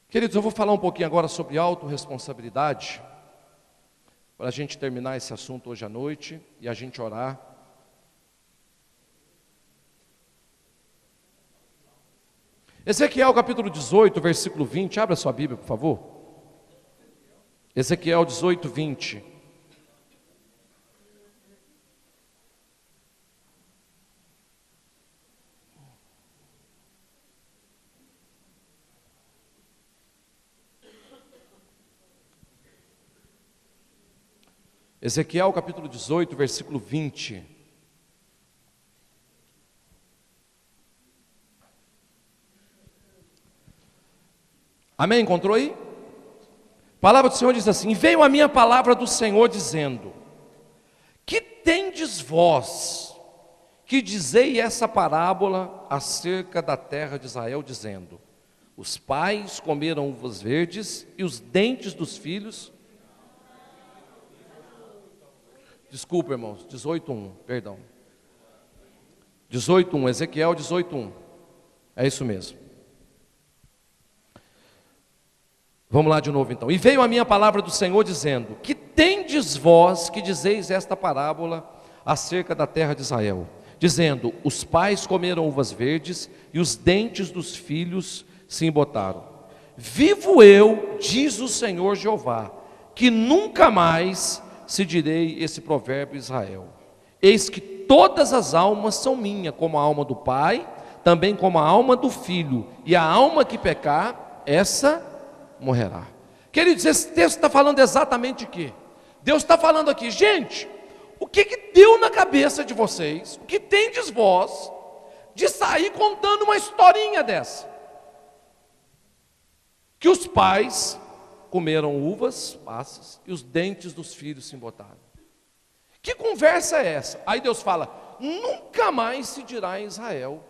Queridos, eu vou falar um pouquinho agora sobre autorresponsabilidade, para a gente terminar esse assunto hoje à noite e a gente orar. Ezequiel capítulo 18, versículo 20, abra sua Bíblia, por favor. Ezequiel 18, 20. Ezequiel capítulo 18, versículo 20. Amém? Encontrou aí? A palavra do Senhor diz assim: veio a minha palavra do Senhor dizendo: que tendes vós que dizei essa parábola acerca da terra de Israel, dizendo: os pais comeram uvas verdes e os dentes dos filhos. Desculpa, irmãos, 18:1, perdão. 18:1, Ezequiel 18:1. É isso mesmo. Vamos lá de novo então. E veio a minha palavra do Senhor dizendo: que tendes vós que dizeis esta parábola acerca da terra de Israel, dizendo: os pais comeram uvas verdes e os dentes dos filhos se embotaram. Vivo eu, diz o Senhor Jeová, que nunca mais se direi esse provérbio em Israel. Eis que todas as almas são minhas, como a alma do pai, também como a alma do filho, e a alma que pecar, essa morrerá. Queridos, esse texto está falando exatamente de quê? Deus está falando aqui, gente, o que deu na cabeça de vocês, o que tendes vós, de sair contando uma historinha dessa? Que os pais comeram uvas passas e os dentes dos filhos se embotaram. Que conversa é essa? Aí Deus fala: nunca mais se dirá em Israel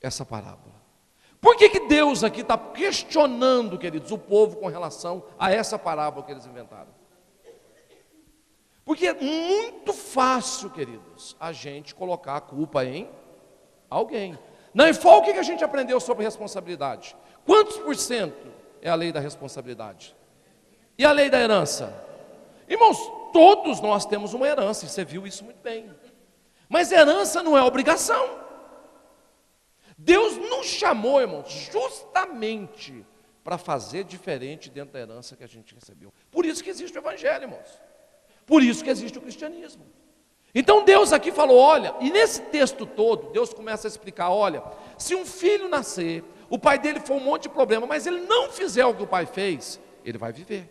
essa parábola. Por que Deus aqui está questionando, queridos, o povo com relação a essa parábola que eles inventaram? Porque é muito fácil, queridos, a gente colocar a culpa em alguém. Na EFOL, o que a gente aprendeu sobre responsabilidade? Quantos por cento é a lei da responsabilidade? E a lei da herança? Irmãos, todos nós temos uma herança, e você viu isso muito bem. Mas herança não é obrigação. Deus nos chamou, irmãos, justamente para fazer diferente dentro da herança que a gente recebeu. Por isso que existe o evangelho, irmãos. Por isso que existe o cristianismo. Então Deus aqui falou, olha, e nesse texto todo, Deus começa a explicar, olha, se um filho nascer, o pai dele for um monte de problema, mas ele não fizer o que o pai fez, ele vai viver.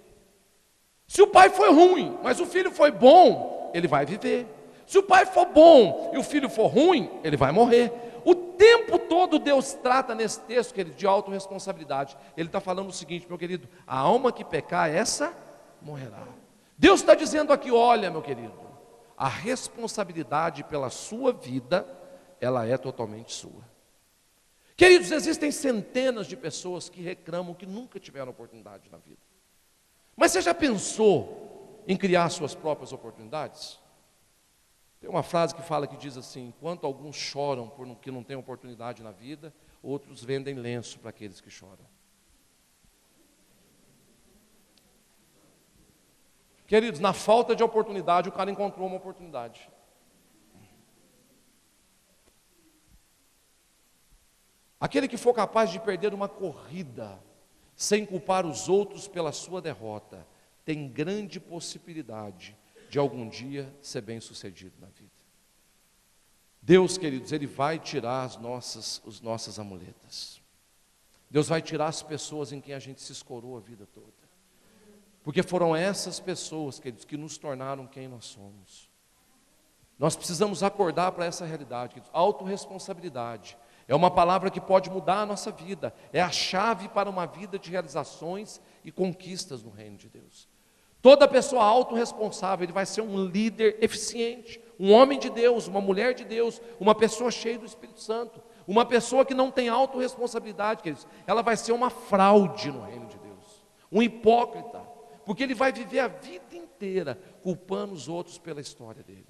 Se o pai foi ruim, mas o filho foi bom, ele vai viver. Se o pai for bom e o filho for ruim, ele vai morrer. O tempo todo Deus trata nesse texto, querido, de autorresponsabilidade. Ele está falando o seguinte, meu querido: a alma que pecar, essa morrerá. Deus está dizendo aqui, olha, meu querido, a responsabilidade pela sua vida, ela é totalmente sua. Queridos, existem centenas de pessoas que reclamam que nunca tiveram oportunidade na vida. Mas você já pensou em criar suas próprias oportunidades? Tem uma frase que fala, que diz assim: enquanto alguns choram porque não têm oportunidade na vida, outros vendem lenço para aqueles que choram. Queridos, na falta de oportunidade, o cara encontrou uma oportunidade. Aquele que for capaz de perder uma corrida sem culpar os outros pela sua derrota, tem grande possibilidade de algum dia ser bem sucedido na vida. Deus, queridos, Ele vai tirar as nossas amuletas. Deus vai tirar as pessoas em quem a gente se escorou a vida toda. Porque foram essas pessoas, queridos, que nos tornaram quem nós somos. Nós precisamos acordar para essa realidade, queridos. Autorresponsabilidade é uma palavra que pode mudar a nossa vida. É a chave para uma vida de realizações e conquistas no reino de Deus. Toda pessoa autorresponsável, ele vai ser um líder eficiente, um homem de Deus, uma mulher de Deus, uma pessoa cheia do Espírito Santo. Uma pessoa que não tem autorresponsabilidade, queridos, ela vai ser uma fraude no reino de Deus, um hipócrita, porque ele vai viver a vida inteira culpando os outros pela história dele.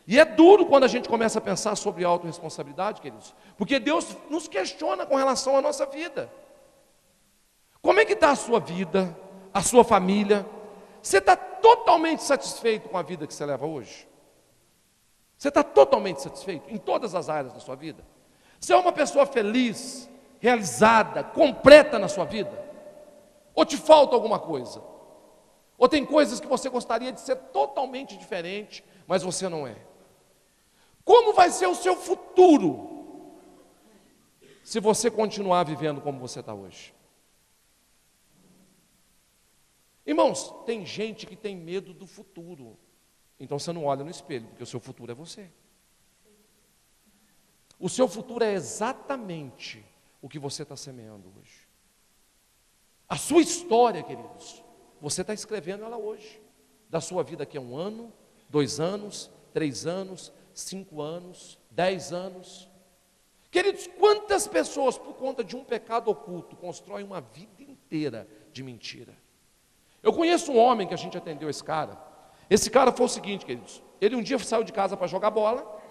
E é duro quando a gente começa a pensar sobre autorresponsabilidade, queridos, porque Deus nos questiona com relação à nossa vida. Como é que está a sua vida, a sua família? Você está totalmente satisfeito com a vida que você leva hoje? Você está totalmente satisfeito em todas as áreas da sua vida? Você é uma pessoa feliz, realizada, completa na sua vida? Ou te falta alguma coisa? Ou tem coisas que você gostaria de ser totalmente diferente, mas você não é? Como vai ser o seu futuro se você continuar vivendo como você está hoje? Irmãos, tem gente que tem medo do futuro. Então você não olha no espelho, porque o seu futuro é você. O seu futuro é exatamente o que você está semeando hoje. A sua história, queridos, você está escrevendo ela hoje. Da sua vida aqui a 1 ano, 2 anos, 3 anos, 5 anos, 10 anos. Queridos, quantas pessoas, por conta de um pecado oculto, constroem uma vida inteira de mentira? Eu conheço um homem que a gente atendeu esse cara. Esse cara foi o seguinte, queridos. Ele um dia saiu de casa para jogar bola.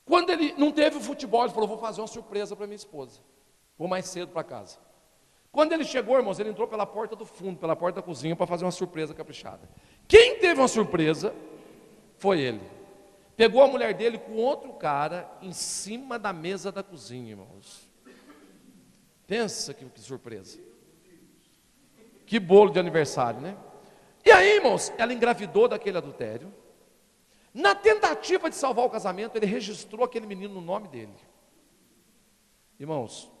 Quando ele não teve o futebol, ele falou, vou fazer uma surpresa para minha esposa. Vou mais cedo para casa. Quando ele chegou, irmãos, ele entrou pela porta do fundo, pela porta da cozinha, para fazer uma surpresa caprichada. Quem teve uma surpresa foi ele. Pegou a mulher dele com outro cara em cima da mesa da cozinha, irmãos. Pensa que surpresa. Que bolo de aniversário, né? E aí, irmãos, ela engravidou daquele adultério. Na tentativa de salvar o casamento, ele registrou aquele menino no nome dele. Irmãos,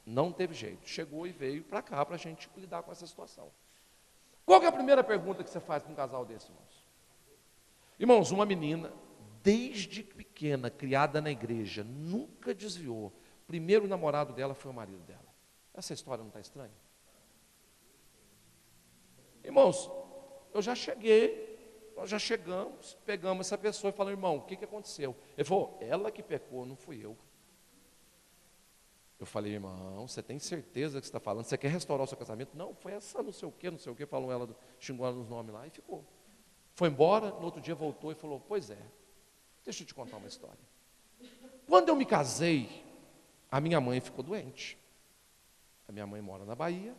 não teve jeito. Chegou e veio para cá para a gente lidar com essa situação. Qual que é a primeira pergunta que você faz para um casal desse, irmãos? Irmãos, uma menina, desde pequena, criada na igreja, nunca desviou. O primeiro namorado dela foi o marido dela. Essa história não está estranha? Irmãos, eu já cheguei, nós já chegamos, pegamos essa pessoa e falamos, irmão, o que aconteceu? Ele falou, ela que pecou, não fui eu. Eu falei, irmão, você tem certeza que você está falando? Você quer restaurar o seu casamento? Não, foi essa não sei o que, falou ela, xingou ela nos nomes lá e ficou. Foi embora, no outro dia voltou e falou, pois é, deixa eu te contar uma história. Quando eu me casei, a minha mãe ficou doente. A minha mãe mora na Bahia.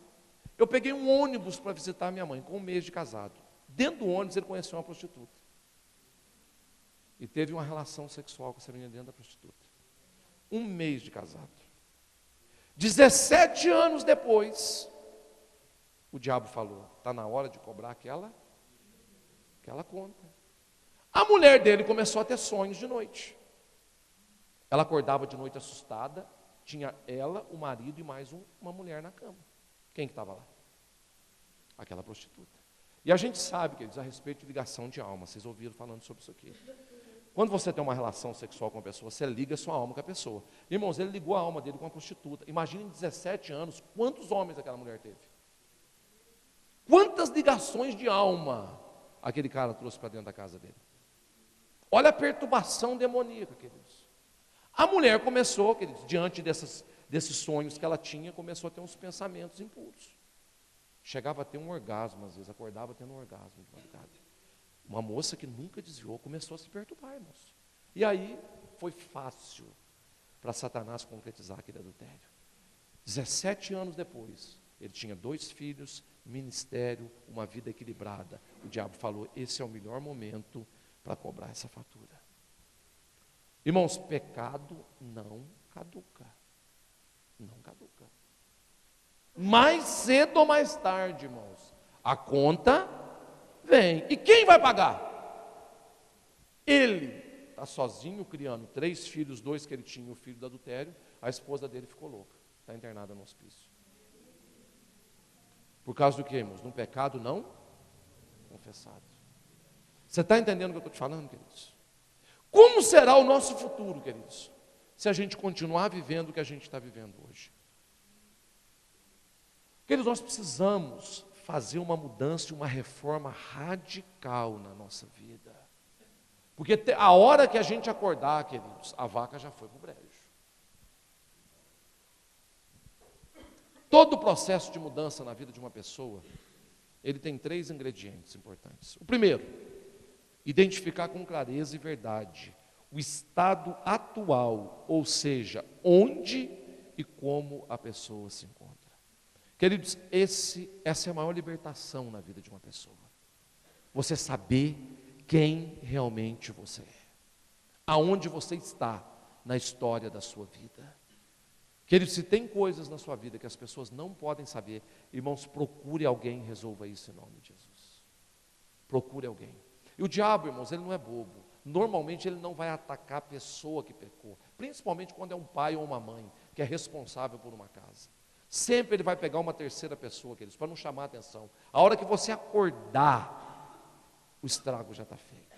Eu peguei um ônibus para visitar a minha mãe, com 1 mês de casado. Dentro do ônibus ele conheceu uma prostituta. E teve uma relação sexual com essa menina dentro da prostituta. 1 mês de casado. 17 anos depois, o diabo falou, está na hora de cobrar aquela conta. A mulher dele começou a ter sonhos de noite. Ela acordava de noite assustada, tinha ela, o marido e mais uma mulher na cama. Quem que estava lá? Aquela prostituta. E a gente sabe, queridos, a respeito de ligação de alma, vocês ouviram falando sobre isso aqui. Quando você tem uma relação sexual com a pessoa, você liga a sua alma com a pessoa. Irmãos, ele ligou a alma dele com a prostituta. Imagine em 17 anos, quantos homens aquela mulher teve? Quantas ligações de alma aquele cara trouxe para dentro da casa dele? Olha a perturbação demoníaca, queridos. A mulher começou, queridos, diante desses sonhos que ela tinha, começou a ter uns pensamentos impuros. Chegava a ter um orgasmo, às vezes, acordava tendo um orgasmo de madrugada. Uma moça que nunca desviou, começou a se perturbar, irmãos. E aí, foi fácil para Satanás concretizar aquele adultério. 17 anos depois, ele tinha 2 filhos, ministério, uma vida equilibrada. O diabo falou, esse é o melhor momento para cobrar essa fatura. Irmãos, pecado não caduca. Não caduca. Mais cedo ou mais tarde, irmãos, a conta vem. E quem vai pagar? Ele está sozinho criando 3 filhos, 2 que ele tinha, o filho do adultério. A esposa dele ficou louca, está internada no hospício. Por causa do que, irmãos? De um pecado não confessado. Você está entendendo o que eu estou te falando, queridos? Como será o nosso futuro, queridos, se a gente continuar vivendo o que a gente está vivendo hoje? Queridos, nós precisamos fazer uma mudança e uma reforma radical na nossa vida. Porque a hora que a gente acordar, queridos, a vaca já foi para o brejo. Todo o processo de mudança na vida de uma pessoa, ele tem 3 ingredientes importantes. O primeiro, identificar com clareza e verdade o estado atual, ou seja, onde e como a pessoa se encontra. Queridos, essa é a maior libertação na vida de uma pessoa. Você saber quem realmente você é. Aonde você está na história da sua vida. Queridos, se tem coisas na sua vida que as pessoas não podem saber, irmãos, procure alguém e resolva isso em nome de Jesus. Procure alguém. E o diabo, irmãos, ele não é bobo. Normalmente ele não vai atacar a pessoa que pecou, principalmente quando é um pai ou uma mãe que é responsável por uma casa. Sempre ele vai pegar uma terceira pessoa, queridos, para não chamar a atenção. A hora que você acordar, o estrago já está feito.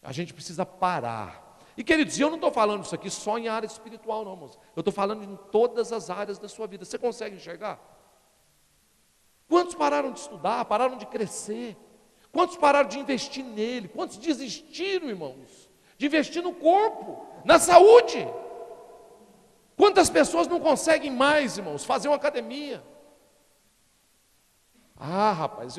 A gente precisa parar. E queridos, eu não estou falando isso aqui só em área espiritual, não, irmãos. Eu estou falando em todas as áreas da sua vida. Você consegue enxergar? Quantos pararam de estudar, pararam de crescer? Quantos pararam de investir nele? Quantos desistiram, irmãos, de investir no corpo, na saúde? Quantas pessoas não conseguem mais, irmãos, fazer uma academia? Ah, rapaz,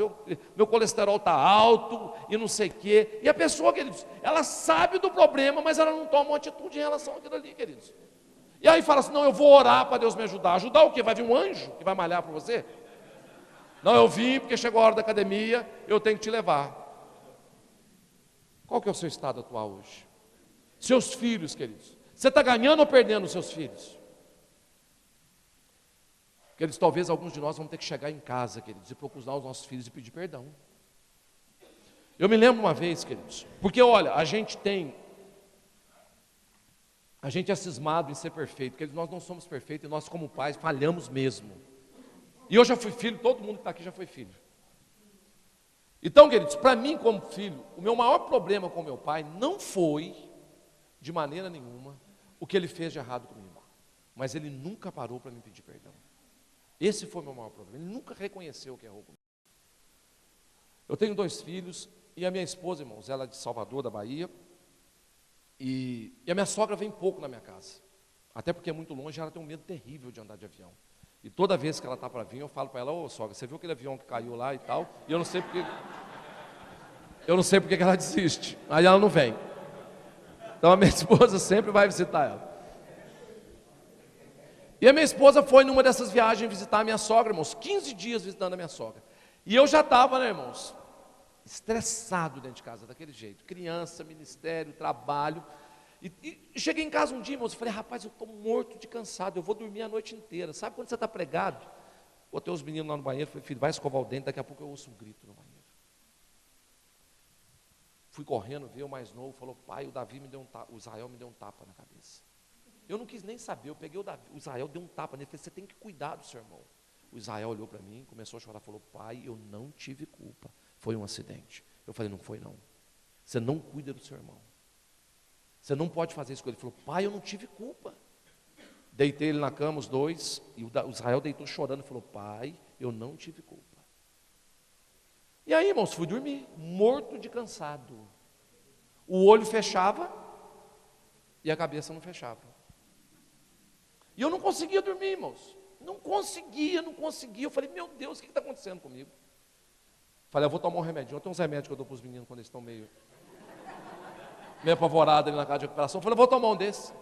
meu colesterol está alto e não sei o quê. E a pessoa, queridos, ela sabe do problema, mas ela não toma uma atitude em relação àquilo ali, queridos. E aí fala assim, não, eu vou orar para Deus me ajudar. Ajudar o quê? Vai vir um anjo que vai malhar para você? Não, eu vim porque chegou a hora da academia, eu tenho que te levar. Qual que é o seu estado atual hoje? Seus filhos, queridos. Você está ganhando ou perdendo os seus filhos? Queridos, talvez alguns de nós vamos ter que chegar em casa, queridos, e procurar os nossos filhos e pedir perdão. Eu me lembro uma vez, queridos, porque olha, a gente é cismado em ser perfeito, porque nós não somos perfeitos e nós como pais falhamos mesmo. E eu já fui filho, todo mundo que está aqui já foi filho. Então, queridos, para mim como filho, o meu maior problema com meu pai não foi, de maneira nenhuma, o que ele fez de errado comigo. Mas ele nunca parou para me pedir perdão. Esse foi o meu maior problema, ele nunca reconheceu que errou comigo. Eu tenho 2 filhos, e a minha esposa, irmãos, ela é de Salvador, da Bahia, e a minha sogra vem pouco na minha casa. Até porque é muito longe, ela tem um medo terrível de andar de avião. E toda vez que ela está para vir, eu falo para ela, ô sogra, você viu aquele avião que caiu lá e tal? E eu não sei porque que ela desiste. Aí ela não vem. Então a minha esposa sempre vai visitar ela. E a minha esposa foi numa dessas viagens visitar a minha sogra, irmãos, 15 dias visitando a minha sogra. E eu já estava, né, irmãos, estressado dentro de casa, daquele jeito. Criança, ministério, trabalho. E cheguei em casa um dia, irmãos, e falei, rapaz, eu estou morto de cansado, eu vou dormir a noite inteira. Sabe quando você está pregado? Botei os meninos lá no banheiro, falei, filho, vai escovar o dente, daqui a pouco eu ouço um grito no banheiro. Fui correndo, veio o mais novo, falou, pai, o Israel me deu um tapa na cabeça. Eu não quis nem saber, eu peguei o Israel, dei um tapa nele, falei, você tem que cuidar do seu irmão. O Israel olhou para mim, começou a chorar, falou, pai, eu não tive culpa, foi um acidente. Eu falei, não foi não, você não cuida do seu irmão. Você não pode fazer isso com ele. Ele falou, pai, eu não tive culpa. Deitei ele na cama, os dois, e o Israel deitou chorando e falou, pai, eu não tive culpa. E aí, irmãos, fui dormir, morto de cansado. O olho fechava e a cabeça não fechava. E eu não conseguia dormir, irmãos. Não conseguia. Eu falei, meu Deus, o que está acontecendo comigo? Falei, eu vou tomar um remédio. Eu tenho uns remédios que eu dou para os meninos quando eles estão meio apavorados ali na casa de recuperação. Falei, eu vou tomar um desses.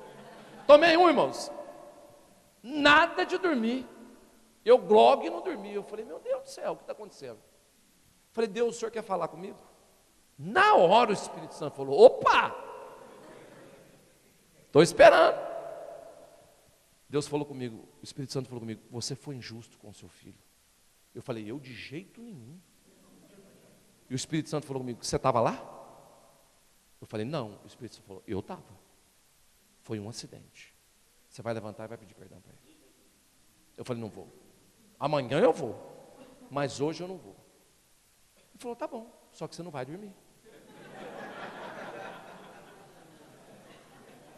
Tomei um, irmãos. Nada de dormir. Eu glogue e não dormi. Eu falei, meu Deus do céu, o que está acontecendo? Falei, Deus, o senhor quer falar comigo? Na hora o Espírito Santo falou, opa! Estou esperando. Deus falou comigo, o Espírito Santo falou comigo, você foi injusto com o seu filho. Eu falei, eu de jeito nenhum. E o Espírito Santo falou comigo, você estava lá? Eu falei, não. O Espírito Santo falou, eu estava. Foi um acidente. Você vai levantar e vai pedir perdão para ele. Eu falei, não vou. Amanhã eu vou, mas hoje eu não vou. Ele falou, tá bom, só que você não vai dormir.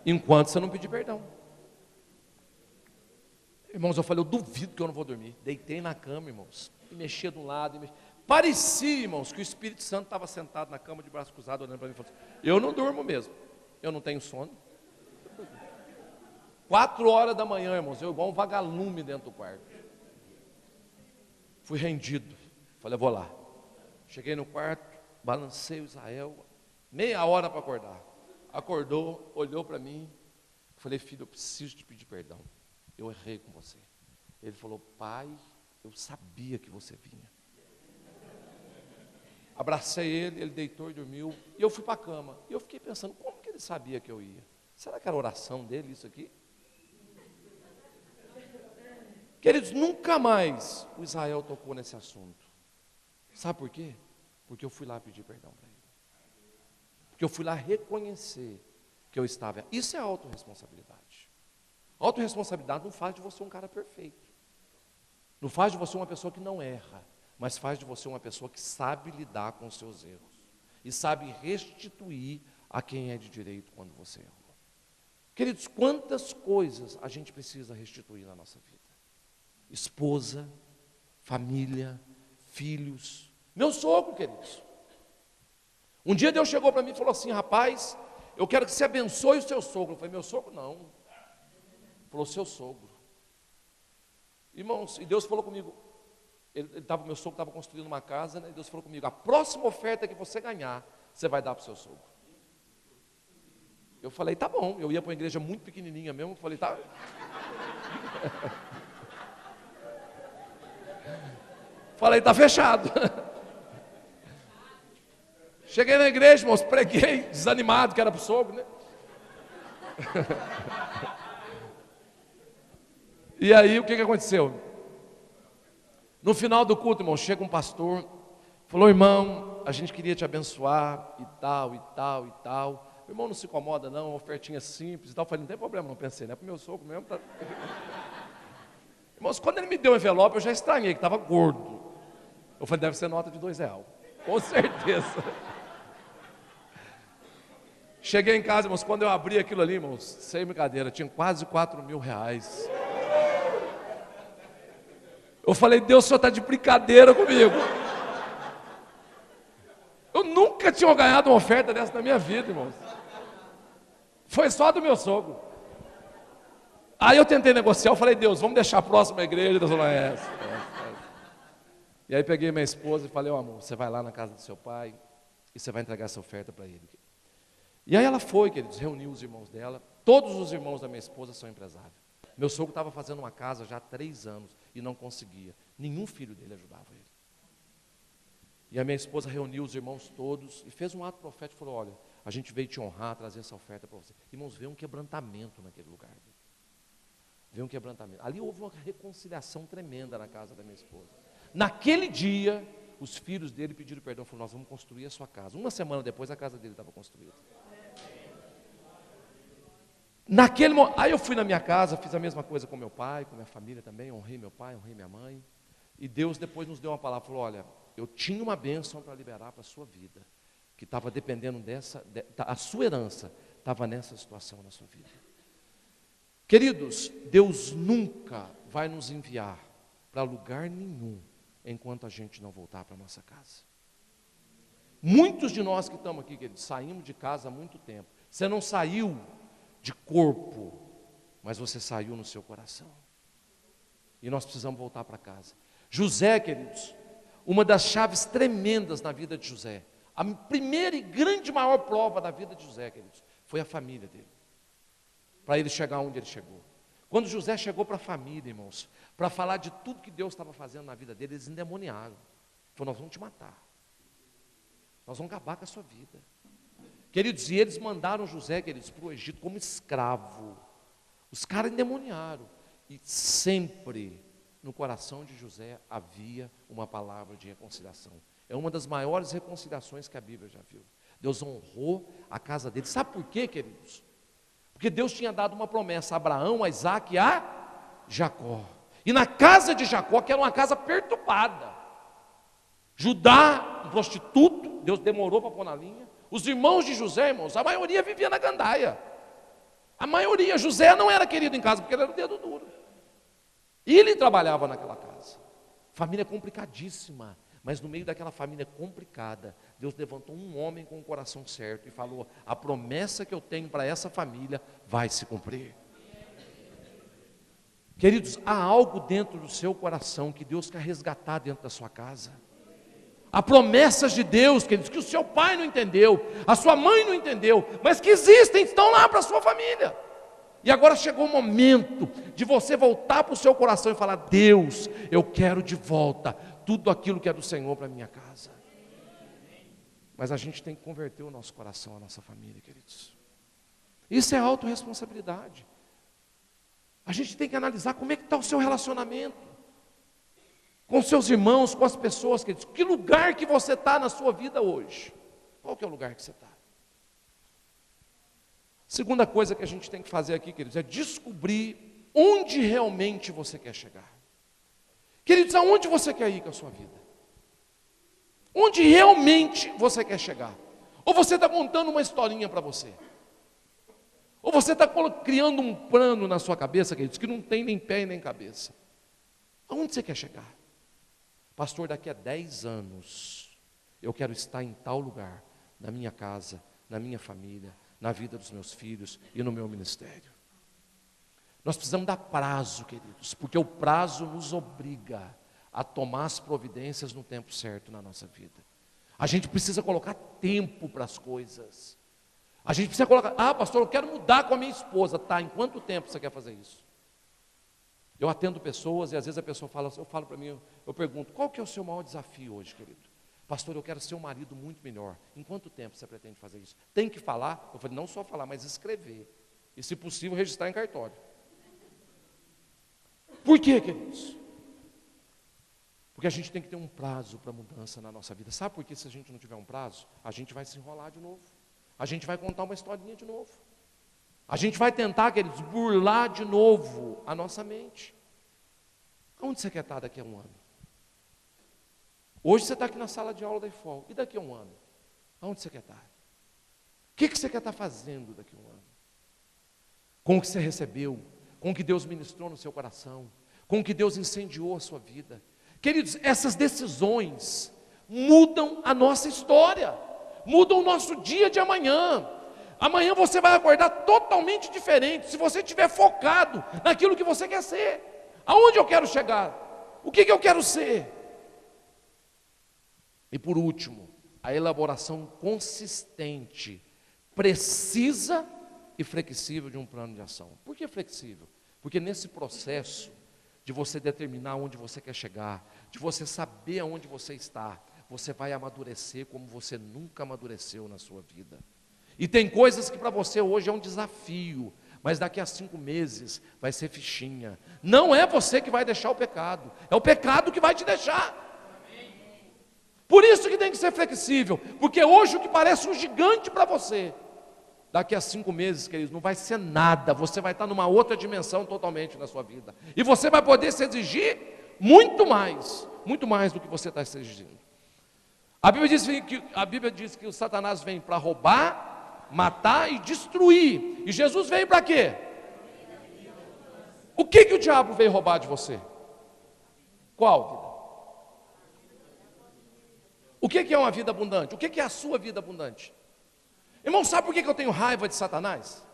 Enquanto você não pedir perdão. Irmãos, eu falei, eu duvido que eu não vou dormir. Deitei na cama, irmãos, e mexia de um lado. Parecia, irmãos, que o Espírito Santo estava sentado na cama de braço cruzado, olhando para mim e falando assim, eu não durmo mesmo, eu não tenho sono. 4 horas da manhã, irmãos, eu igual um vagalume dentro do quarto. Fui rendido, falei, eu vou lá. Cheguei no quarto, balancei o Israel, meia hora para acordar. Acordou, olhou para mim, falei, filho, eu preciso te pedir perdão. Eu errei com você. Ele falou, pai, eu sabia que você vinha. Abracei ele, ele deitou e dormiu, e eu fui para a cama. E eu fiquei pensando, como que ele sabia que eu ia? Será que era a oração dele, isso aqui? Queridos, nunca mais o Israel tocou nesse assunto. Sabe por quê? Porque eu fui lá pedir perdão para ele. Porque eu fui lá reconhecer que eu estava. Isso é autorresponsabilidade. Autorresponsabilidade não faz de você um cara perfeito. Não faz de você uma pessoa que não erra, mas faz de você uma pessoa que sabe lidar com os seus erros e sabe restituir a quem é de direito quando você errou. Queridos, quantas coisas a gente precisa restituir na nossa vida? Esposa, família, filhos. Meu sogro, queridos. Um dia Deus chegou para mim e falou assim, rapaz, eu quero que você abençoe o seu sogro. Eu falei, meu sogro não. Ele falou, seu sogro. Irmãos, e Deus falou comigo, meu sogro estava construindo uma casa, né? E Deus falou comigo, a próxima oferta que você ganhar, você vai dar para o seu sogro. Eu falei, tá bom, eu ia para uma igreja muito pequenininha mesmo, eu falei, tá. Falei, tá fechado. Cheguei na igreja, irmãos, preguei, desanimado, que era para o sogro, né? E aí, o que aconteceu? No final do culto, irmão, chega um pastor, falou, irmão, a gente queria te abençoar, e tal, e tal, e tal. O irmão não se incomoda não, uma ofertinha simples e tal. Eu falei, não tem problema, não pensei, não é para o meu sogro mesmo. Tá... Irmãos, quando ele me deu o envelope, eu já estranhei, que estava gordo. Eu falei, deve ser nota de R$2, com certeza. Cheguei em casa, irmãos, quando eu abri aquilo ali, irmãos, sem brincadeira, tinha quase R$4.000. Eu falei, Deus, o senhor está de brincadeira comigo. Eu nunca tinha ganhado uma oferta dessa na minha vida, irmãos. Foi só do meu sogro. Aí eu tentei negociar, eu falei, Deus, vamos deixar a próxima igreja. Deus falou, essa. E aí peguei minha esposa e falei, amor, você vai lá na casa do seu pai e você vai entregar essa oferta para ele. E aí ela foi, queridos, reuniu os irmãos dela. Todos os irmãos da minha esposa são empresários. Meu sogro estava fazendo uma casa já há 3 anos e não conseguia. Nenhum filho dele ajudava ele. E a minha esposa reuniu os irmãos todos e fez um ato profético e falou, olha, a gente veio te honrar, trazer essa oferta para você. Irmãos, veio um quebrantamento naquele lugar. Veio um quebrantamento. Ali houve uma reconciliação tremenda na casa da minha esposa. Naquele dia, os filhos dele pediram perdão, falaram, nós vamos construir a sua casa. Uma semana depois, a casa dele estava construída. Aí eu fui na minha casa, fiz a mesma coisa com meu pai, com minha família também, honrei meu pai, honrei minha mãe. E Deus depois nos deu uma palavra, falou, olha, eu tinha uma bênção para liberar para a sua vida, que estava dependendo a sua herança estava nessa situação na sua vida. Queridos, Deus nunca vai nos enviar para lugar nenhum, enquanto a gente não voltar para a nossa casa. Muitos de nós que estamos aqui, queridos, saímos de casa há muito tempo. Você não saiu de corpo, mas você saiu no seu coração. E nós precisamos voltar para casa. José, queridos, uma das chaves tremendas na vida de José, a primeira e grande maior prova da vida de José, queridos, foi a família dele. Para ele chegar onde ele chegou. Quando José chegou para a família, irmãos, para falar de tudo que Deus estava fazendo na vida dele, eles endemoniaram. Falaram, nós vamos te matar. Nós vamos acabar com a sua vida. Queridos, e eles mandaram José, queridos, para o Egito como escravo. Os caras endemoniaram. E sempre no coração de José havia uma palavra de reconciliação. É uma das maiores reconciliações que a Bíblia já viu. Deus honrou a casa dele. Sabe por quê, queridos? Porque Deus tinha dado uma promessa a Abraão, a Isaac e a Jacó. E na casa de Jacó, que era uma casa perturbada, Judá, um prostituto, Deus demorou para pôr na linha. Os irmãos de José, irmãos, a maioria vivia na gandaia. A maioria, José não era querido em casa, porque ele era o dedo duro. E ele trabalhava naquela casa. Família complicadíssima. Mas no meio daquela família complicada, Deus levantou um homem com o coração certo e falou, a promessa que eu tenho para essa família vai se cumprir. Queridos, há algo dentro do seu coração que Deus quer resgatar dentro da sua casa. Há promessas de Deus, queridos, que o seu pai não entendeu, a sua mãe não entendeu, mas que existem, estão lá para a sua família. E agora chegou o momento de você voltar para o seu coração e falar: Deus, eu quero de volta tudo aquilo que é do Senhor para a minha casa. Mas a gente tem que converter o nosso coração, a nossa família, queridos. Isso é autorresponsabilidade. A gente tem que analisar como é que está o seu relacionamento com seus irmãos, com as pessoas, queridos. Que lugar que você está na sua vida hoje? Qual que é o lugar que você está? Segunda coisa que a gente tem que fazer aqui, queridos, é descobrir onde realmente você quer chegar. Queridos, aonde você quer ir com a sua vida? Onde realmente você quer chegar? Ou você está contando uma historinha para você? Ou você está criando um plano na sua cabeça, queridos, que não tem nem pé e nem cabeça? Aonde você quer chegar? Pastor, daqui a 10 anos, eu quero estar em tal lugar, na minha casa, na minha família, na vida dos meus filhos e no meu ministério. Nós precisamos dar prazo, queridos, porque o prazo nos obriga a tomar as providências no tempo certo na nossa vida. A gente precisa colocar tempo para as coisas. A gente precisa colocar: pastor, eu quero mudar com a minha esposa. Tá, em quanto tempo você quer fazer isso? Eu atendo pessoas e às vezes a pessoa fala, eu falo para mim, eu pergunto: qual que é o seu maior desafio hoje, querido? Pastor, eu quero ser um marido muito melhor. Em quanto tempo você pretende fazer isso? Tem que falar? Eu falei: não só falar, mas escrever. E se possível, registrar em cartório. Por quê, queridos? Porque a gente tem que ter um prazo para mudança na nossa vida. Sabe por que se a gente não tiver um prazo, a gente vai se enrolar de novo. A gente vai contar uma historinha de novo. A gente vai tentar, queridos, burlar de novo a nossa mente. Onde você quer estar daqui a um ano? Hoje você está aqui na sala de aula da IFOL. E daqui a um ano? Aonde você quer estar? O que você quer estar fazendo daqui a um ano? Com o que você recebeu, com o que Deus ministrou no seu coração, com o que Deus incendiou a sua vida. Queridos, essas decisões mudam a nossa história, mudam o nosso dia de amanhã. Amanhã você vai acordar totalmente diferente, se você estiver focado naquilo que você quer ser. Aonde eu quero chegar? O que eu quero ser? E por último, a elaboração consistente, precisa e flexível de um plano de ação. Por que flexível? Porque nesse processo de você determinar onde você quer chegar, de você saber aonde você está, você vai amadurecer como você nunca amadureceu na sua vida. E tem coisas que para você hoje é um desafio, mas daqui a 5 meses vai ser fichinha. Não é você que vai deixar o pecado, é o pecado que vai te deixar. Por isso que tem que ser flexível, porque hoje o que parece um gigante para você, daqui a 5 meses, queridos, não vai ser nada. Você vai estar numa outra dimensão totalmente na sua vida, e você vai poder se exigir muito mais do que você está se exigindo. A Bíblia diz que o Satanás vem para roubar, matar e destruir, e Jesus veio para quê? O que o diabo veio roubar de você? Qual vida? O que é uma vida abundante? O que é a sua vida abundante? Irmão, sabe por que eu tenho raiva de Satanás?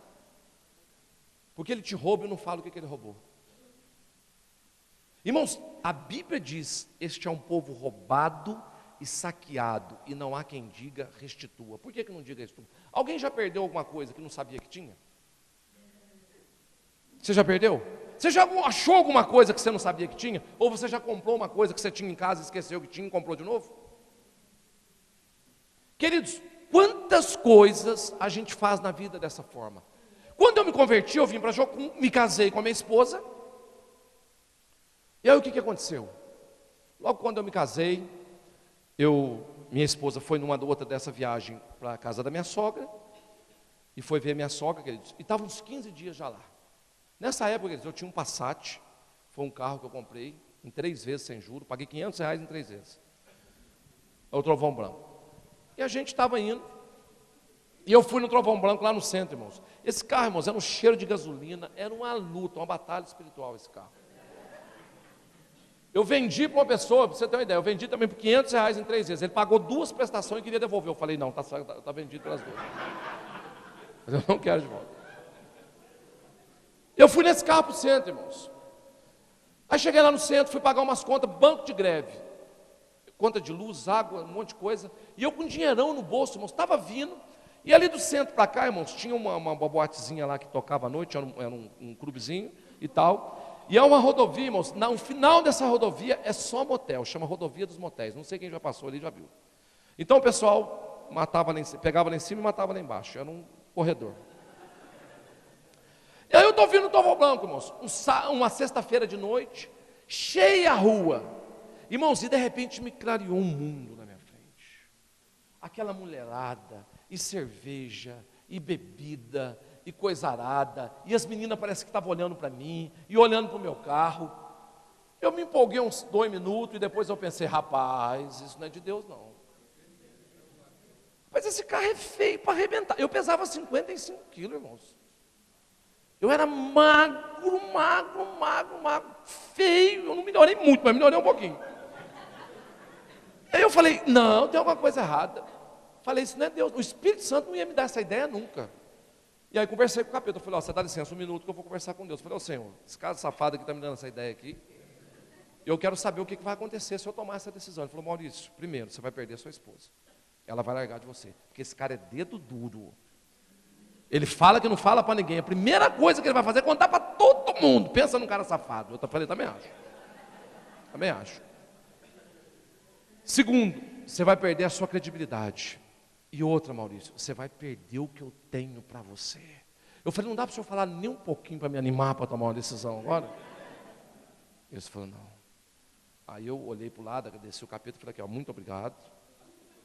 Porque ele te rouba e eu não falo o que ele roubou. Irmãos, a Bíblia diz: este é um povo roubado e saqueado, e não há quem diga restitua. Por que não diga restitua? Alguém já perdeu alguma coisa que não sabia que tinha? Você já perdeu? Você já achou alguma coisa que você não sabia que tinha? Ou você já comprou uma coisa que você tinha em casa, esqueceu que tinha e comprou de novo? Queridos, quantas coisas a gente faz na vida dessa forma? Quando eu me converti, eu vim para Jocum, me casei com a minha esposa. E aí o que aconteceu? Logo quando eu me casei, minha esposa foi numa outra dessa viagem para a casa da minha sogra, e foi ver minha sogra, queridos, e estava uns 15 dias já lá. Nessa época, queridos, eu tinha um Passat, foi um carro que eu comprei, em 3 vezes sem juros, paguei R$500 em 3 vezes. É o Trovão Branco. E a gente estava indo, e eu fui no Trovão Branco lá no centro, irmãos. Esse carro, irmãos, era um cheiro de gasolina, era uma luta, uma batalha espiritual esse carro. Eu vendi para uma pessoa, para você ter uma ideia, eu vendi também por R$500 em 3 vezes. Ele pagou 2 prestações e queria devolver. Eu falei: não, tá vendido pelas 2. Mas eu não quero de volta. Eu fui nesse carro para o centro, irmãos. Aí cheguei lá no centro, fui pagar umas contas, banco de greve. conta de luz, água, um monte de coisa. E eu com um dinheirão no bolso, irmãos, estava vindo. E ali do centro para cá, irmãos, tinha uma boatezinha lá que tocava à noite, era um clubezinho e tal. E é uma rodovia, irmãos, no final dessa rodovia é só motel, chama Rodovia dos Motéis. Não sei quem já passou ali, já viu. Então o pessoal pegava lá em cima e matava lá embaixo. Era um corredor. E aí eu estou vindo no Tovo Branco, irmãos, uma sexta-feira de noite, cheia a rua. Irmãos, e de repente me clareou um mundo na minha frente. Aquela mulherada, e cerveja, e bebida, e coisa arada, e as meninas parecem que estavam olhando para mim, e olhando para o meu carro. Eu me empolguei uns 2 minutos, e depois eu pensei, rapaz, isso não é de Deus não. Mas esse carro é feio para arrebentar. Eu pesava 55 quilos, irmãos. Eu era magro, feio. Eu não melhorei muito, mas melhorei um pouquinho. Aí eu falei, não, tem alguma coisa errada. Falei, isso não é Deus. O Espírito Santo não ia me dar essa ideia nunca. E aí conversei com o capeta. Eu falei, você dá licença um minuto que eu vou conversar com Deus. Eu falei, Senhor, esse cara safado que está me dando essa ideia aqui, eu quero saber o que vai acontecer se eu tomar essa decisão. Ele falou, Maurício, primeiro, você vai perder a sua esposa. Ela vai largar de você. Porque esse cara é dedo duro. Ele fala que não fala para ninguém. A primeira coisa que ele vai fazer é contar para todo mundo. Pensa num cara safado. Eu falei, também acho. Também acho. Segundo, você vai perder a sua credibilidade. E outra, Maurício, você vai perder o que eu tenho para você. Eu falei, não dá para o senhor falar nem um pouquinho para me animar para tomar uma decisão agora? Ele falou, não. Aí eu olhei para o lado, agradeci o capeta e falei aqui, ó, muito obrigado.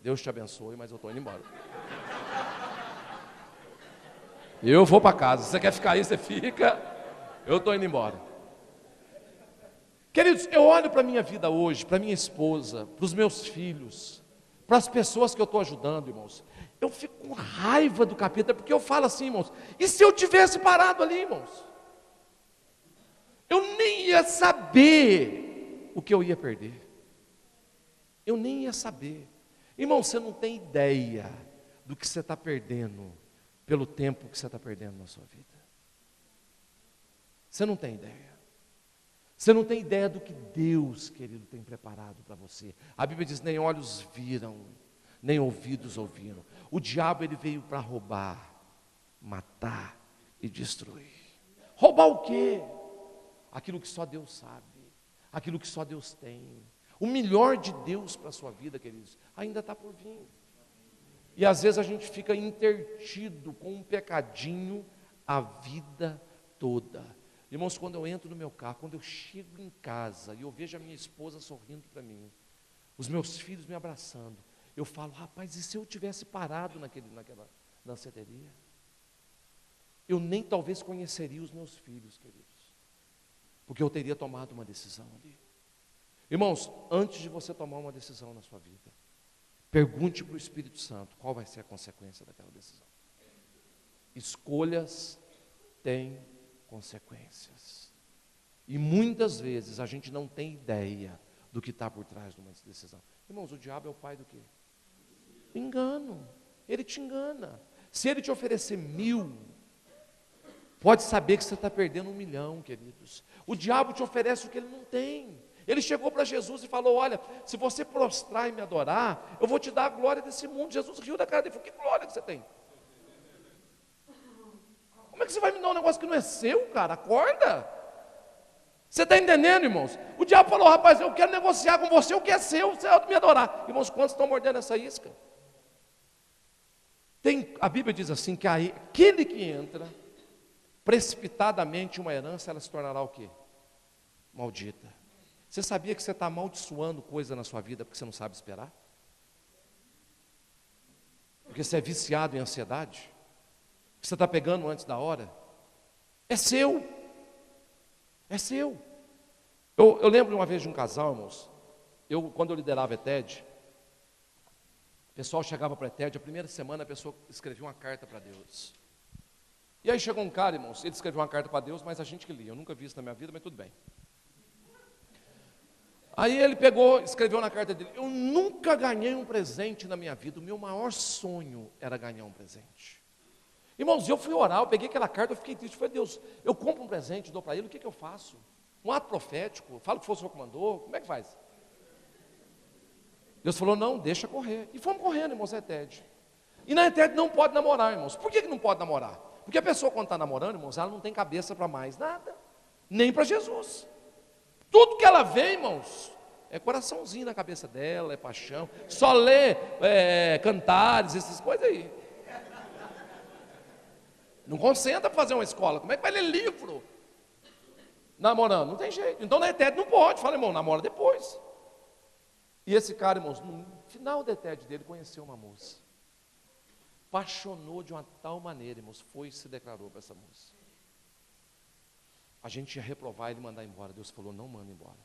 Deus te abençoe, mas eu estou indo embora. Eu vou para casa. Se você quer ficar aí, você fica. Eu estou indo embora. Queridos, eu olho para a minha vida hoje, para minha esposa, para os meus filhos, para as pessoas que eu estou ajudando, irmãos. Eu fico com raiva do capeta, porque eu falo assim, irmãos, e se eu tivesse parado ali, irmãos? Eu nem ia saber o que eu ia perder. Eu nem ia saber. Irmão, você não tem ideia do que você está perdendo pelo tempo que você está perdendo na sua vida. Você não tem ideia. Você não tem ideia do que Deus, querido, tem preparado para você. A Bíblia diz, nem olhos viram, nem ouvidos ouviram. O diabo, ele veio para roubar, matar e destruir. Roubar o quê? Aquilo que só Deus sabe, aquilo que só Deus tem. O melhor de Deus para a sua vida, queridos, ainda está por vir. E às vezes a gente fica intertido com um pecadinho a vida toda. Irmãos, quando eu entro no meu carro, quando eu chego em casa e eu vejo a minha esposa sorrindo para mim, os meus filhos me abraçando, eu falo, rapaz, e se eu tivesse parado naquela danceteria? Eu nem talvez conheceria os meus filhos, queridos, porque eu teria tomado uma decisão ali. Irmãos, antes de você tomar uma decisão na sua vida, pergunte para o Espírito Santo qual vai ser a consequência daquela decisão. Escolhas têm consequências. E muitas vezes a gente não tem ideia do que está por trás de uma decisão. Irmãos, o diabo é o pai do quê? Engano. Ele te engana. Se ele te oferecer 1.000, pode saber que você está perdendo 1.000.000, queridos. O diabo te oferece o que ele não tem. Ele chegou para Jesus e falou, olha, se você prostrar e me adorar, eu vou te dar a glória desse mundo. Jesus riu da cara dele e falou, que glória que você tem? Como é que você vai me dar um negócio que não é seu, cara? Acorda! Você está entendendo, irmãos? O diabo falou, rapaz, eu quero negociar com você o que é seu, você vai me adorar. Irmãos, quantos estão mordendo essa isca? A Bíblia diz assim, que aquele que entra precipitadamente em uma herança, ela se tornará o quê? Maldita. Você sabia que você está amaldiçoando coisa na sua vida porque você não sabe esperar? Porque você é viciado em ansiedade? Que você está pegando antes da hora? É seu. É seu. Eu lembro uma vez de um casal, irmãos. Quando eu liderava a ETED, o pessoal chegava para a ETED, a primeira semana a pessoa escrevia uma carta para Deus. E aí chegou um cara, irmãos, ele escreveu uma carta para Deus, mas a gente que lia. Eu nunca vi isso na minha vida, mas tudo bem. Aí ele escreveu na carta dele, eu nunca ganhei um presente na minha vida, o meu maior sonho era ganhar um presente. Irmãos, eu fui orar, eu peguei aquela carta, eu fiquei triste, falei, Deus, eu compro um presente, dou para ele, o que eu faço? Um ato profético, falo que foi o senhor que mandou, como é que faz? Deus falou, não, deixa correr. E fomos correndo, irmãos, na ETED. E na ETED não pode namorar, irmãos. Por que não pode namorar? Porque a pessoa quando está namorando, irmãos, ela não tem cabeça para mais nada. Nem para Jesus. Tudo que ela vê, irmãos, é coraçãozinho na cabeça dela, é paixão. Só lê cantares, essas coisas aí. Não concentra para fazer uma escola. Como é que vai ler livro? Namorando, não tem jeito. Então na ETED não pode. Fala, irmão, namora depois. E esse cara, irmãos, no final da ETED dele, conheceu uma moça. Apaixonou de uma tal maneira, irmãos, foi e se declarou para essa moça. A gente ia reprovar ele e mandar embora. Deus falou, não manda embora,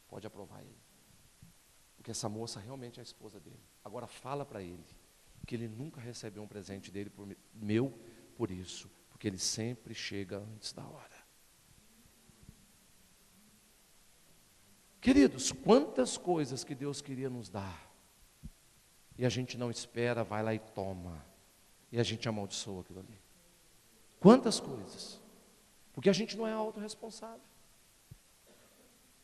pode aprovar ele. Porque essa moça realmente é a esposa dele. Agora fala para ele que ele nunca recebeu um presente dele por isso, porque ele sempre chega antes da hora. Queridos, quantas coisas que Deus queria nos dar, e a gente não espera, vai lá e toma, e a gente amaldiçoa aquilo ali. Quantas coisas, porque a gente não é autorresponsável,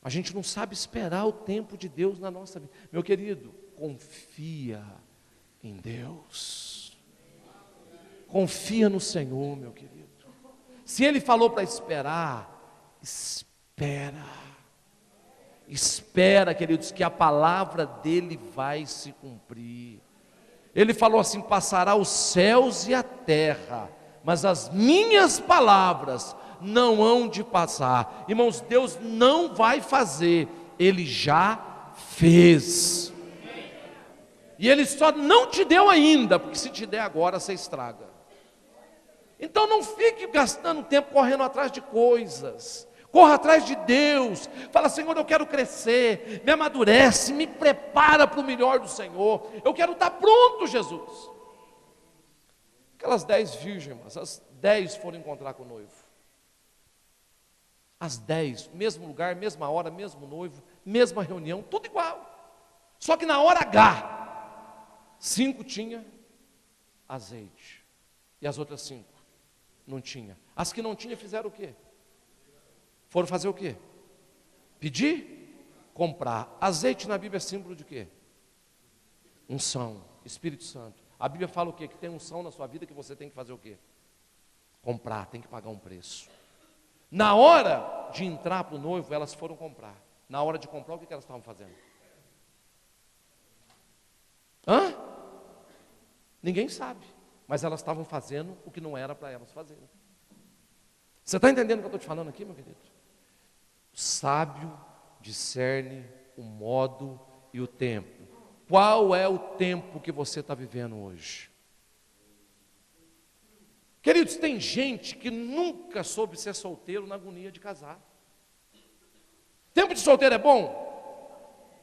a gente não sabe esperar o tempo de Deus na nossa vida. Meu querido, confia em Deus, confia no Senhor, meu querido. Se Ele falou para esperar, espera, queridos, que a palavra dele vai se cumprir. Ele falou assim, passará os céus e a terra, mas as minhas palavras não hão de passar. Irmãos, Deus não vai fazer, Ele já fez. E Ele só não te deu ainda, porque se te der agora, você estraga. Então não fique gastando tempo correndo atrás de coisas. Corra atrás de Deus, fala, Senhor, eu quero crescer, me amadurece, me prepara para o melhor do Senhor, eu quero estar pronto, Jesus. Aquelas 10 virgens, as 10 foram encontrar com o noivo. As 10, mesmo lugar, mesma hora, mesmo noivo, mesma reunião, tudo igual. Só que na hora H, 5 tinha azeite, e as outras 5 não tinha. As que não tinha fizeram o quê? Foram fazer o quê? Pedir? Comprar. Azeite na Bíblia é símbolo de quê? Unção, Espírito Santo. A Bíblia fala o quê? Que tem unção na sua vida que você tem que fazer o quê? Comprar, tem que pagar um preço. Na hora de entrar para o noivo, elas foram comprar. Na hora de comprar, o que elas estavam fazendo? Ninguém sabe. Mas elas estavam fazendo o que não era para elas fazerem. Você está entendendo o que eu estou te falando aqui, meu querido? O sábio discerne o modo e o tempo. Qual é o tempo que você está vivendo hoje? Queridos, tem gente que nunca soube ser solteiro na agonia de casar. Tempo de solteiro é bom?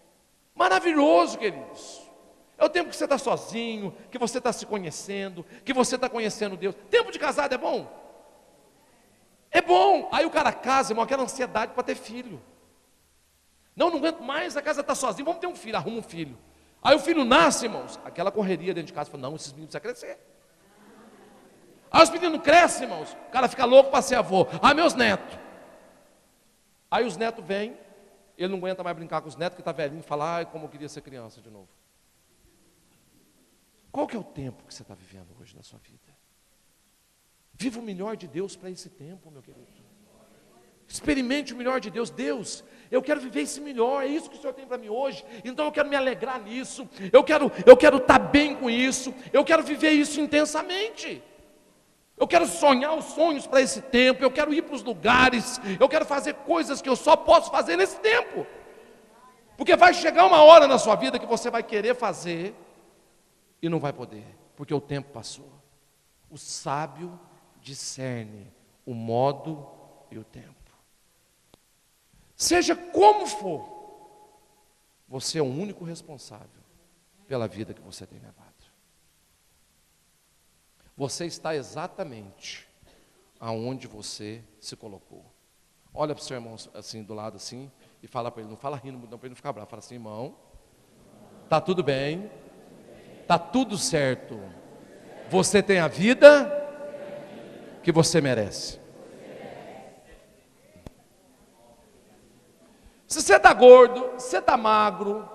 Maravilhoso, queridos. É o tempo que você está sozinho, que você está se conhecendo, que você está conhecendo Deus. Tempo de casado é bom? É bom. Aí o cara casa, irmão, aquela ansiedade para ter filho. Não aguento mais, a casa está sozinha, vamos ter um filho, arruma um filho. Aí o filho nasce, irmãos, aquela correria dentro de casa, fala, não, esses meninos precisam crescer. Aí os meninos crescem, irmãos, o cara fica louco para ser avô. Ah, meus netos. Aí os netos vêm, ele não aguenta mais brincar com os netos, que está velhinho, e fala, ai, como eu queria ser criança de novo. Qual que é o tempo que você está vivendo hoje na sua vida? Viva o melhor de Deus para esse tempo, meu querido. Experimente o melhor de Deus. Deus, eu quero viver esse melhor, é isso que o Senhor tem para mim hoje, então eu quero me alegrar nisso, eu quero estar bem com isso, eu quero viver isso intensamente. Eu quero sonhar os sonhos para esse tempo, eu quero ir para os lugares, eu quero fazer coisas que eu só posso fazer nesse tempo. Porque vai chegar uma hora na sua vida que você vai querer fazer e não vai poder, porque o tempo passou. O sábio discerne o modo e o tempo. Seja como for, você é o único responsável pela vida que você tem levado. Você está exatamente aonde você se colocou. Olha para o seu irmão assim, do lado assim, e fala para ele, não fala rindo muito não, para ele não ficar bravo. Fala assim, irmão, está tudo bem, está tudo certo. Você tem a vida que você merece. Se você está gordo, se você está magro,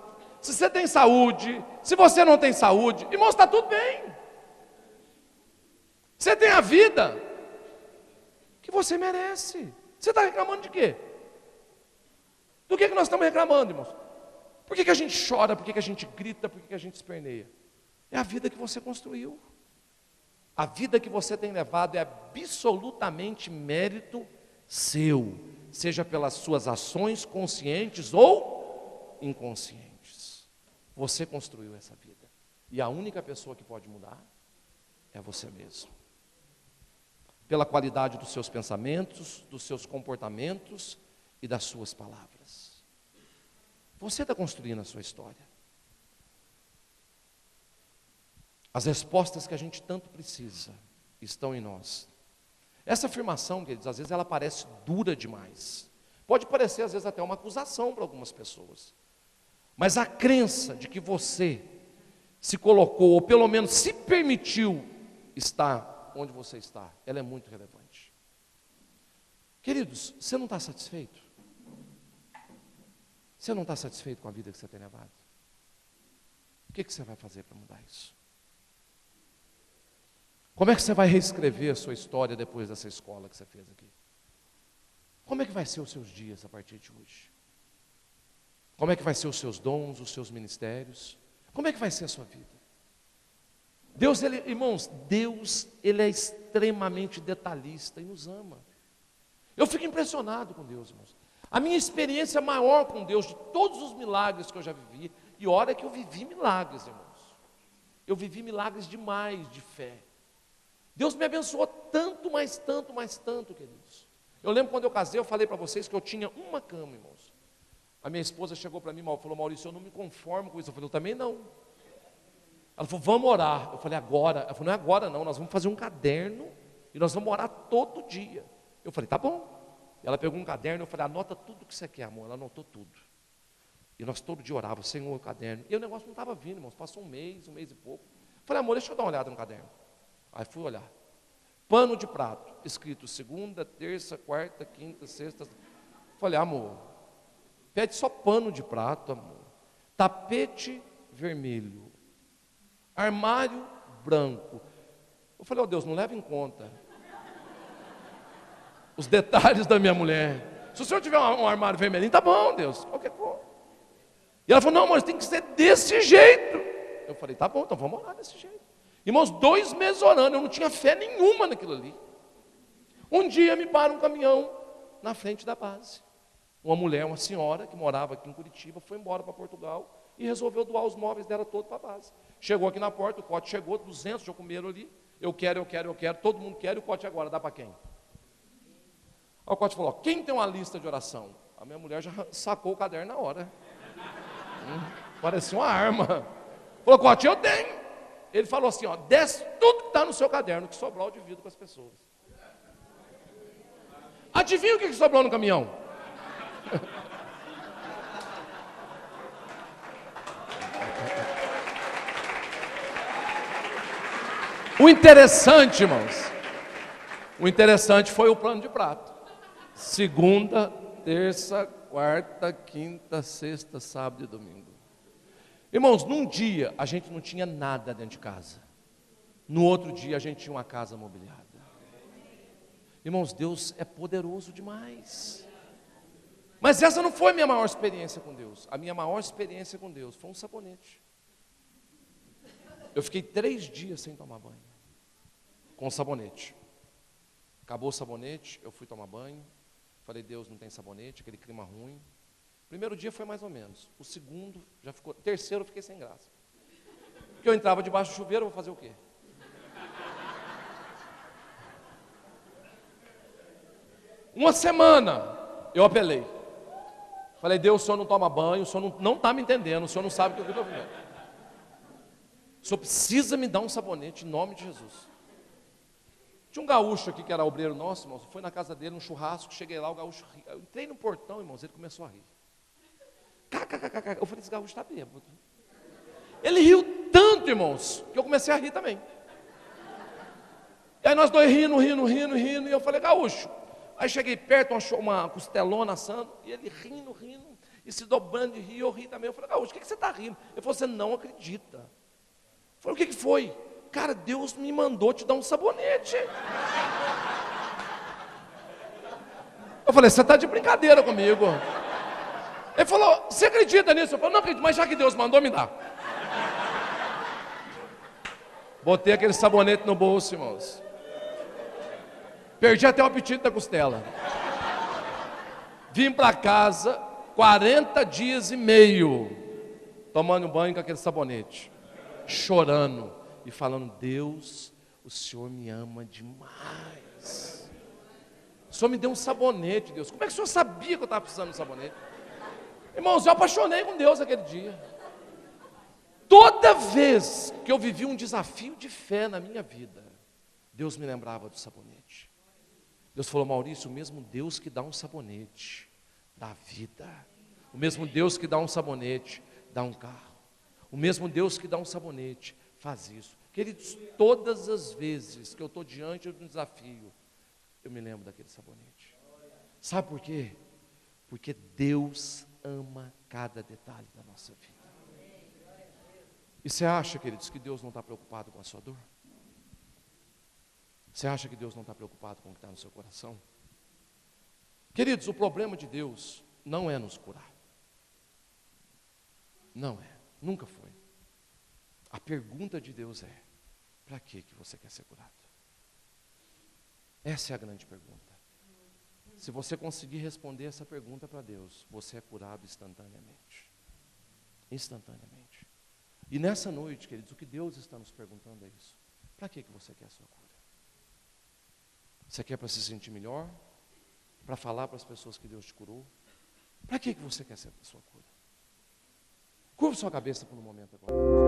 se você tem saúde, se você não tem saúde, irmãos, está tudo bem. Você tem a vida que você merece. Você está reclamando de quê? Do que nós estamos reclamando, irmãos? Por que a gente chora, por que a gente grita, por que a gente esperneia? É a vida que você construiu. A vida que você tem levado é absolutamente mérito seu, seja pelas suas ações conscientes ou inconscientes. Você construiu essa vida. E a única pessoa que pode mudar é você mesmo. Pela qualidade dos seus pensamentos, dos seus comportamentos e das suas palavras. Você está construindo a sua história. As respostas que a gente tanto precisa estão em nós. Essa afirmação, queridos, às vezes ela parece dura demais. Pode parecer, às vezes, até uma acusação para algumas pessoas. Mas a crença de que você se colocou, ou pelo menos se permitiu estar onde você está, ela é muito relevante. Queridos, você não está satisfeito? Você não está satisfeito com a vida que você tem levado? O que você vai fazer para mudar isso? Como é que você vai reescrever a sua história depois dessa escola que você fez aqui? Como é que vai ser os seus dias a partir de hoje? Como é que vai ser os seus dons, os seus ministérios? Como é que vai ser a sua vida? Deus, irmãos, Deus, Ele é extremamente detalhista e nos ama. Eu fico impressionado com Deus, irmãos. A minha experiência maior com Deus, de todos os milagres que eu já vivi, e olha que eu vivi milagres, irmãos. Eu vivi milagres demais de fé. Deus me abençoou tanto, mais tanto, mais tanto, queridos. Eu lembro quando eu casei, eu falei para vocês que eu tinha uma cama, irmãos. A minha esposa chegou para mim e falou: Maurício, eu não me conformo com isso. Eu falei: eu também não. Ela falou: vamos orar. Eu falei: agora? Ela falou: não é agora não, nós vamos fazer um caderno e nós vamos orar todo dia. Eu falei: tá bom. Ela pegou um caderno, eu falei: anota tudo que você quer, amor. Ela anotou tudo. E nós todo dia orávamos: Senhor, o caderno. E o negócio não estava vindo, irmãos. Passou um mês e pouco. Eu falei: amor, deixa eu dar uma olhada no caderno. Aí fui olhar. Pano de prato, escrito segunda, terça, quarta, quinta, sexta. Falei: amor, pede só pano de prato, amor. Tapete vermelho. Armário branco. Eu falei: ó Deus, não leva em conta os detalhes da minha mulher. Se o senhor tiver um armário vermelhinho, tá bom, Deus, qualquer coisa. E ela falou: não, mas tem que ser desse jeito. Eu falei: tá bom, então vamos orar desse jeito. Irmãos, 2 meses orando, eu não tinha fé nenhuma naquilo ali. Um dia me para um caminhão na frente da base. Uma mulher, uma senhora que morava aqui em Curitiba, foi embora para Portugal e resolveu doar os móveis dela todos para a base. Chegou aqui na porta, o pote chegou, 200 já comeram ali. Eu quero, todo mundo quer, e o pote agora dá para quem? Aí o pote falou: quem tem uma lista de oração? A minha mulher já sacou o caderno na hora. Parecia uma arma. Falou: pote, eu tenho. Ele falou assim: ó, desce tudo que está no seu caderno, que sobrou eu divido com as pessoas. Adivinha o que sobrou no caminhão? O interessante, irmãos, o interessante foi o plano de prato. Segunda, terça, quarta, quinta, sexta, sábado e domingo. Irmãos, num dia a gente não tinha nada dentro de casa. No outro dia a gente tinha uma casa mobiliada. Irmãos, Deus é poderoso demais. Mas essa não foi a minha maior experiência com Deus. A minha maior experiência com Deus foi um sabonete. Eu fiquei 3 dias sem tomar banho, com sabonete. Acabou o sabonete, eu fui tomar banho. Falei: Deus, não tem sabonete, aquele clima ruim. Primeiro dia foi mais ou menos. O segundo já ficou. Terceiro eu fiquei sem graça. Porque eu entrava debaixo do chuveiro, eu vou fazer o quê? Uma semana eu apelei. Falei: Deus, o senhor não toma banho, o senhor não está me entendendo, o senhor não sabe o que eu estou vivendo. O senhor precisa me dar um sabonete em nome de Jesus. Tinha um gaúcho aqui que era obreiro nosso, irmãos. Foi na casa dele, num churrasco, cheguei lá, o gaúcho ri. Eu entrei no portão, irmãos, ele começou a rir. Eu falei: esse gaúcho está bêbado. Ele riu tanto, irmãos, que eu comecei a rir também. E aí nós dois rindo, e eu falei: gaúcho. Aí cheguei perto, uma costelona assando, e ele rindo. e se dobrando de rir, eu ri também. Eu falei, Gaúcho, o que você está rindo? Ele falou, você não acredita. Eu falei, o que foi? Cara, Deus me mandou te dar um sabonete. Eu falei, você está de brincadeira comigo. Ele falou, você acredita nisso? Eu falei, não acredito, mas já que Deus mandou, me dá. Botei aquele sabonete no bolso, irmãos. Perdi até o apetite da costela. Vim para casa, 40 dias e meio, tomando banho com aquele sabonete, chorando e falando, Deus, o Senhor me ama demais. O Senhor me deu um sabonete, Deus. Como é que o Senhor sabia que eu estava precisando de um sabonete? Irmãos, eu apaixonei com Deus aquele dia. Toda vez que eu vivi um desafio de fé na minha vida, Deus me lembrava do sabonete. Deus falou, Maurício, o mesmo Deus que dá um sabonete, dá vida. O mesmo Deus que dá um sabonete, dá um carro. O mesmo Deus que dá um sabonete, faz isso. Queridos, todas as vezes que eu estou diante de um desafio, eu me lembro daquele sabonete. Sabe por quê? Porque Deus ama cada detalhe da nossa vida. E você acha, queridos, que Deus não está preocupado com a sua dor? Você acha que Deus não está preocupado com o que está no seu coração? Queridos, o problema de Deus não é nos curar. Não é, nunca foi. A pergunta de Deus é, para que você quer ser curado? Essa é a grande pergunta. Se você conseguir responder essa pergunta para Deus, você é curado instantaneamente. Instantaneamente. E nessa noite, queridos, o que Deus está nos perguntando é isso. Para que você quer a sua cura? Você quer para se sentir melhor? Para falar para as pessoas que Deus te curou? Para que você quer a sua cura? Curva sua cabeça por um momento agora.